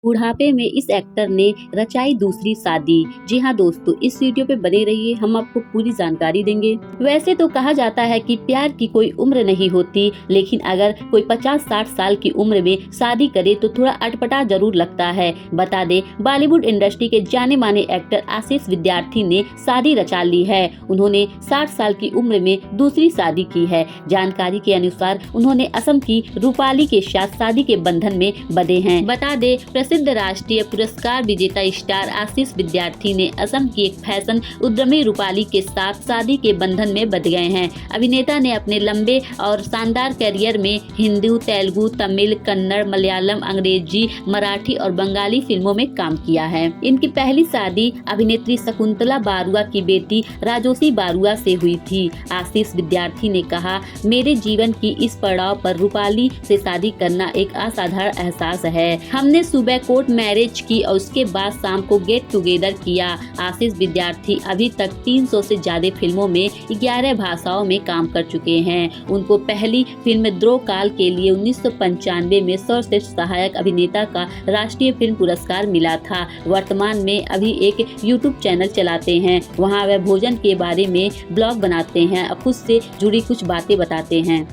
बुढ़ापे में इस एक्टर ने रचाई दूसरी शादी। जी हाँ दोस्तों, इस वीडियो पे बने रहिए, हम आपको पूरी जानकारी देंगे। वैसे तो कहा जाता है कि प्यार की कोई उम्र नहीं होती, लेकिन अगर कोई 50-60 साल की उम्र में शादी करे तो थोड़ा अटपटा जरूर लगता है। बता दे, बॉलीवुड इंडस्ट्री के जाने माने एक्टर आशीष विद्यार्थी ने शादी रचा ली है। उन्होंने 60 साल की उम्र में दूसरी शादी की है। जानकारी के अनुसार उन्होंने असम की रूपाली के साथ शादी के बंधन में बंधे हैं। बता दे, प्रसिद्ध राष्ट्रीय पुरस्कार विजेता स्टार आशीष विद्यार्थी ने असम की एक फैशन उद्यमी रूपाली के साथ शादी के बंधन में बंध गए हैं। अभिनेता ने अपने लंबे और शानदार करियर में हिंदी, तेलुगु, तमिल, कन्नड़, मलयालम, अंग्रेजी, मराठी और बंगाली फिल्मों में काम किया है। इनकी पहली शादी अभिनेत्री शकुंतला बारुआ की बेटी राजोशी बारुआ से हुई थी। आशीष विद्यार्थी ने कहा, मेरे जीवन की इस पड़ाव पर रूपाली से शादी करना एक असाधारण एहसास है। हमने सुबह कोर्ट मैरिज की और उसके बाद शाम को गेट टुगेदर किया। आशीष विद्यार्थी अभी तक 300 से ज्यादा फिल्मों में 11 भाषाओं में काम कर चुके हैं। उनको पहली फिल्म द्रोह काल के लिए 1995 में सर्वश्रेष्ठ सहायक अभिनेता का राष्ट्रीय फिल्म पुरस्कार मिला था। वर्तमान में अभी एक यूट्यूब चैनल चलाते हैं। वहाँ वह भोजन के बारे में ब्लॉग बनाते हैं और खुद से जुड़ी कुछ बातें बताते हैं।